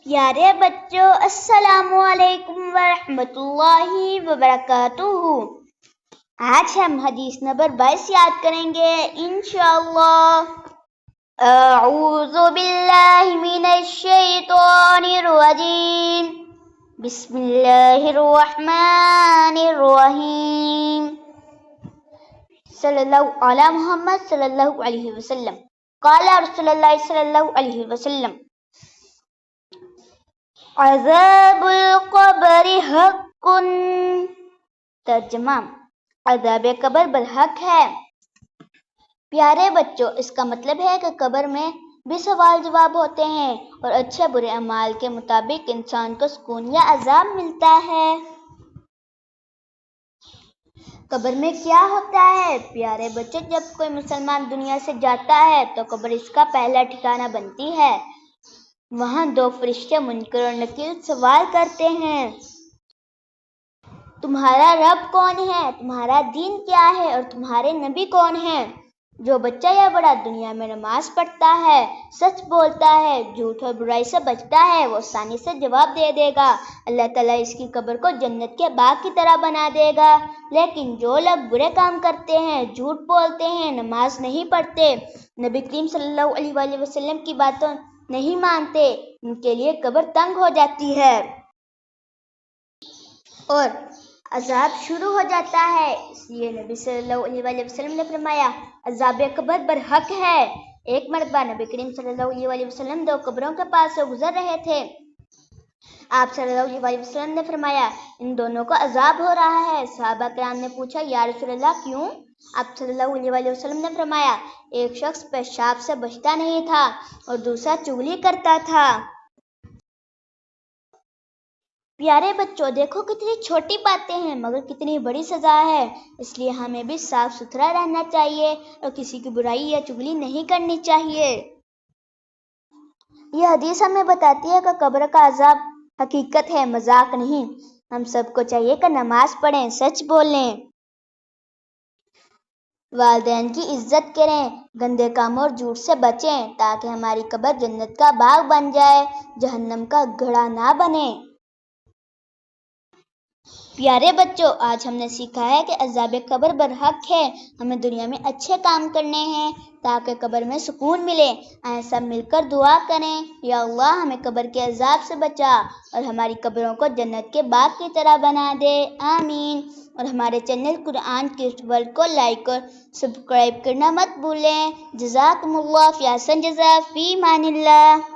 پیارے بچوں، السلام علیکم ورحمۃ اللہ وبرکاتہ۔ آج ہم حدیث نمبر 22 یاد کریں گے انشاءاللہ۔ اعوذ باللہ من الشیطان الرجیم، بسم اللہ الرحمن الرحیم۔ صلی اللہ علی محمد صلی اللہ علیہ وسلم۔ قال رسول اللہ صلی اللہ علیہ وسلم، عذاب القبر حق۔ ترجمہ، عذاب قبر برحق ہے۔ پیارے بچوں، اس کا مطلب ہے کہ قبر میں بھی سوال جواب ہوتے ہیں اور اچھے برے اعمال کے مطابق انسان کو سکون یا عذاب ملتا ہے۔ قبر میں کیا ہوتا ہے؟ پیارے بچوں، جب کوئی مسلمان دنیا سے جاتا ہے تو قبر اس کا پہلا ٹھکانہ بنتی ہے۔ وہاں دو فرشتے منکر اور نکیر سوال کرتے ہیں، تمہارا رب کون ہے، تمہارا دین کیا ہے اور تمہارے نبی کون ہیں؟ جو بچہ یا بڑا دنیا میں نماز پڑھتا ہے، سچ بولتا ہے، جھوٹ اور برائی سے بچتا ہے، وہ آسانی سے جواب دے دے گا۔ اللہ تعالیٰ اس کی قبر کو جنت کے باغ کی طرح بنا دے گا۔ لیکن جو لوگ برے کام کرتے ہیں، جھوٹ بولتے ہیں، نماز نہیں پڑھتے، نبی کریم صلی اللہ علیہ وآلہ وسلم کی باتوں نہیں مانتے، ان کے لیے قبر تنگ ہو جاتی ہے اور عذاب شروع ہو جاتا ہے۔ اس لیے نبی صلی اللہ علیہ وآلہ وسلم نے فرمایا، عذاب قبر برحق ہے۔ ایک مرتبہ نبی کریم صلی اللہ علیہ وآلہ وسلم دو قبروں کے پاس سے گزر رہے تھے۔ آپ صلی اللہ علیہ وآلہ وسلم نے فرمایا، ان دونوں کو عذاب ہو رہا ہے۔ صحابہ کرام نے پوچھا، یا رسول اللہ کیوں؟ آپ صلی اللہ علیہ وآلہ وسلم نے فرمایا، ایک شخص پیشاب سے بچتا نہیں تھا اور دوسرا چغلی کرتا تھا۔ پیارے بچوں، دیکھو کتنی چھوٹی باتیں ہیں مگر کتنی بڑی سزا ہے۔ اس لیے ہمیں بھی صاف ستھرا رہنا چاہیے اور کسی کی برائی یا چغلی نہیں کرنی چاہیے۔ یہ حدیث ہمیں بتاتی ہے کہ قبر کا عذاب حقیقت ہے، مذاق نہیں۔ ہم سب کو چاہیے کہ نماز پڑھیں، سچ بولیں، والدین کی عزت کریں، گندے کاموں اور جھوٹ سے بچیں تاکہ ہماری قبر جنت کا باغ بن جائے، جہنم کا گڑھا نہ بنے۔ پیارے بچوں، آج ہم نے سیکھا ہے کہ عذاب قبر برحق ہے۔ ہمیں دنیا میں اچھے کام کرنے ہیں تاکہ قبر میں سکون ملے۔ آئیں سب مل کر دعا کریں، یا اللہ ہمیں قبر کے عذاب سے بچا اور ہماری قبروں کو جنت کے باغ کی طرح بنا دے، آمین۔ اور ہمارے چینل قرآن کڈز ورلڈ کو لائک اور سبسکرائب کرنا مت بھولیں۔ جزاکم اللہ، فی احسن جزا، فی امان اللہ۔